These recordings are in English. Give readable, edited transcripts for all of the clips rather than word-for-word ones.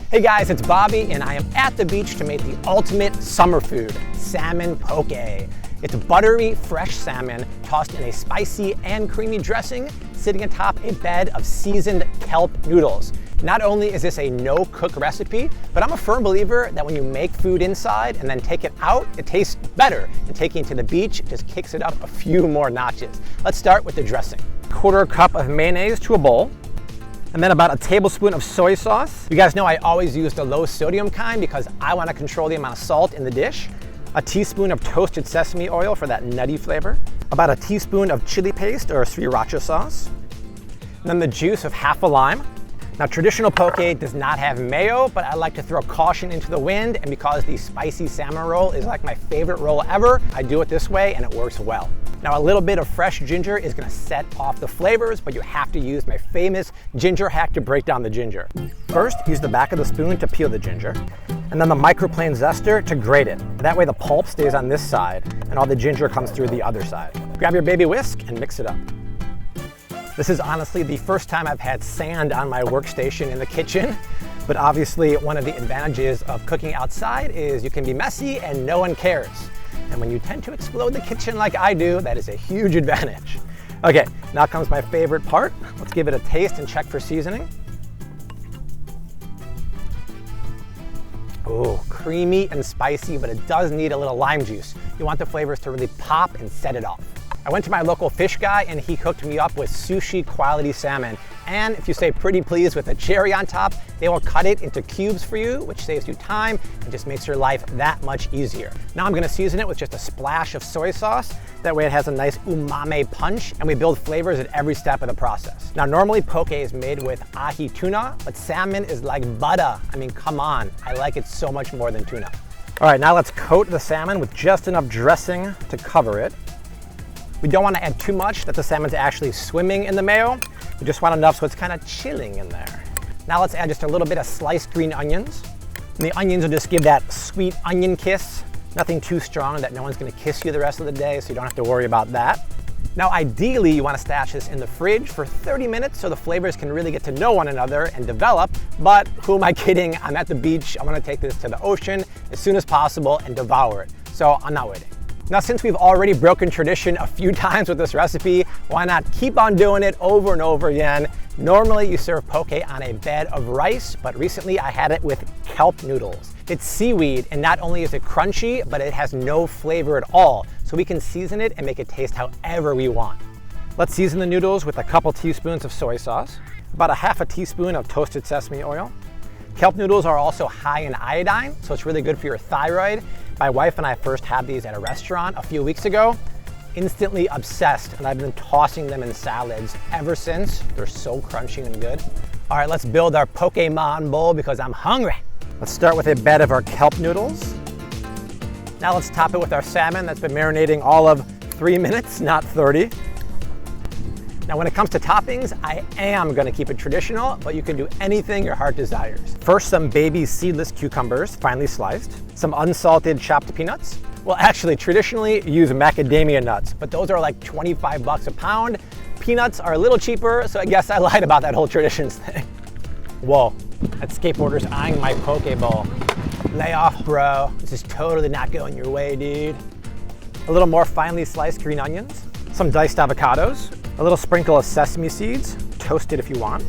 Hey guys, it's Bobby and I am at the beach to make the ultimate summer food, salmon poke. It's buttery, fresh salmon tossed in a spicy and creamy dressing sitting atop a bed of seasoned kelp noodles. Not only is this a no-cook recipe, but I'm a firm believer that when you make food inside and then take it out, it tastes better. And taking it to the beach just kicks it up a few more notches. Let's start with the dressing. Quarter cup of mayonnaise to a bowl. And then about a tablespoon of soy sauce. You guys know I always use the low sodium kind because I want to control the amount of salt in the dish. A teaspoon of toasted sesame oil for that nutty flavor. About a teaspoon of chili paste or sriracha sauce. And then the juice of half a lime. Now traditional poke does not have mayo, but I like to throw caution into the wind, and because the spicy salmon roll is like my favorite roll ever, I do it this way and it works well. Now a little bit of fresh ginger is gonna set off the flavors, but you have to use my famous ginger hack to break down the ginger. First, use the back of the spoon to peel the ginger, and then the microplane zester to grate it. That way the pulp stays on this side and all the ginger comes through the other side. Grab your baby whisk and mix it up. This is honestly the first time I've had sand on my workstation in the kitchen, but obviously one of the advantages of cooking outside is you can be messy and no one cares. And when you tend to explode the kitchen like I do, that is a huge advantage. Okay, now comes my favorite part. Let's give it a taste and check for seasoning. Oh, creamy and spicy, but it does need a little lime juice. You want the flavors to really pop and set it off. I went to my local fish guy and he hooked me up with sushi quality salmon. And if you say pretty please with a cherry on top, they will cut it into cubes for you, which saves you time and just makes your life that much easier. Now I'm gonna season it with just a splash of soy sauce. That way it has a nice umami punch and we build flavors at every step of the process. Now normally poke is made with ahi tuna, but salmon is like butter. I mean, come on, I like it so much more than tuna. All right, now let's coat the salmon with just enough dressing to cover it. We don't want to add too much that the salmon's actually swimming in the mayo. We just want enough so it's kind of chilling in there. Now let's add just a little bit of sliced green onions. And the onions will just give that sweet onion kiss. Nothing too strong that no one's going to kiss you the rest of the day, so you don't have to worry about that. Now ideally you want to stash this in the fridge for 30 minutes so the flavors can really get to know one another and develop. But who am I kidding? I'm at the beach. I want to take this to the ocean as soon as possible and devour it. So I'm not waiting. Now, since we've already broken tradition a few times with this recipe, why not keep on doing it over and over again? Normally you serve poke on a bed of rice, but recently I had it with kelp noodles. It's seaweed, and not only is it crunchy, but it has no flavor at all. So we can season it and make it taste however we want. Let's season the noodles with a couple teaspoons of soy sauce, about a half a teaspoon of toasted sesame oil. Kelp noodles are also high in iodine, so it's really good for your thyroid. My wife and I first had these at a restaurant a few weeks ago. Instantly obsessed, and I've been tossing them in salads ever since. They're so crunchy and good. All right, let's build our Pokemon bowl because I'm hungry. Let's start with a bed of our kelp noodles. Now let's top it with our salmon that's been marinating all of 3 minutes, not 30. Now when it comes to toppings, I am gonna keep it traditional, but you can do anything your heart desires. First, some baby seedless cucumbers, finely sliced. Some unsalted chopped peanuts. Well, actually, traditionally use macadamia nuts, but those are like 25 bucks a pound. Peanuts are a little cheaper, so I guess I lied about that whole traditions thing. Whoa, that skateboarder's eyeing my poke bowl. Lay off, bro. This is totally not going your way, dude. A little more finely sliced green onions. Some diced avocados. A little sprinkle of sesame seeds, toasted if you want.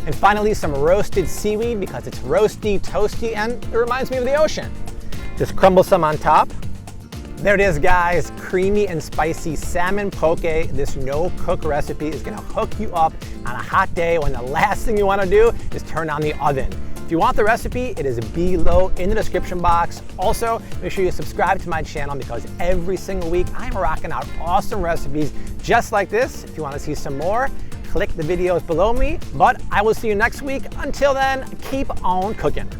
And finally, some roasted seaweed because it's roasty, toasty, and it reminds me of the ocean. Just crumble some on top. There it is, guys. Creamy and spicy salmon poke. This no-cook recipe is gonna hook you up on a hot day when the last thing you wanna do is turn on the oven. If you want the recipe, it is below in the description box. Also, make sure you subscribe to my channel because every single week I'm rocking out awesome recipes just like this. If you want to see some more, click the videos below me. But I will see you next week. Until then, keep on cooking.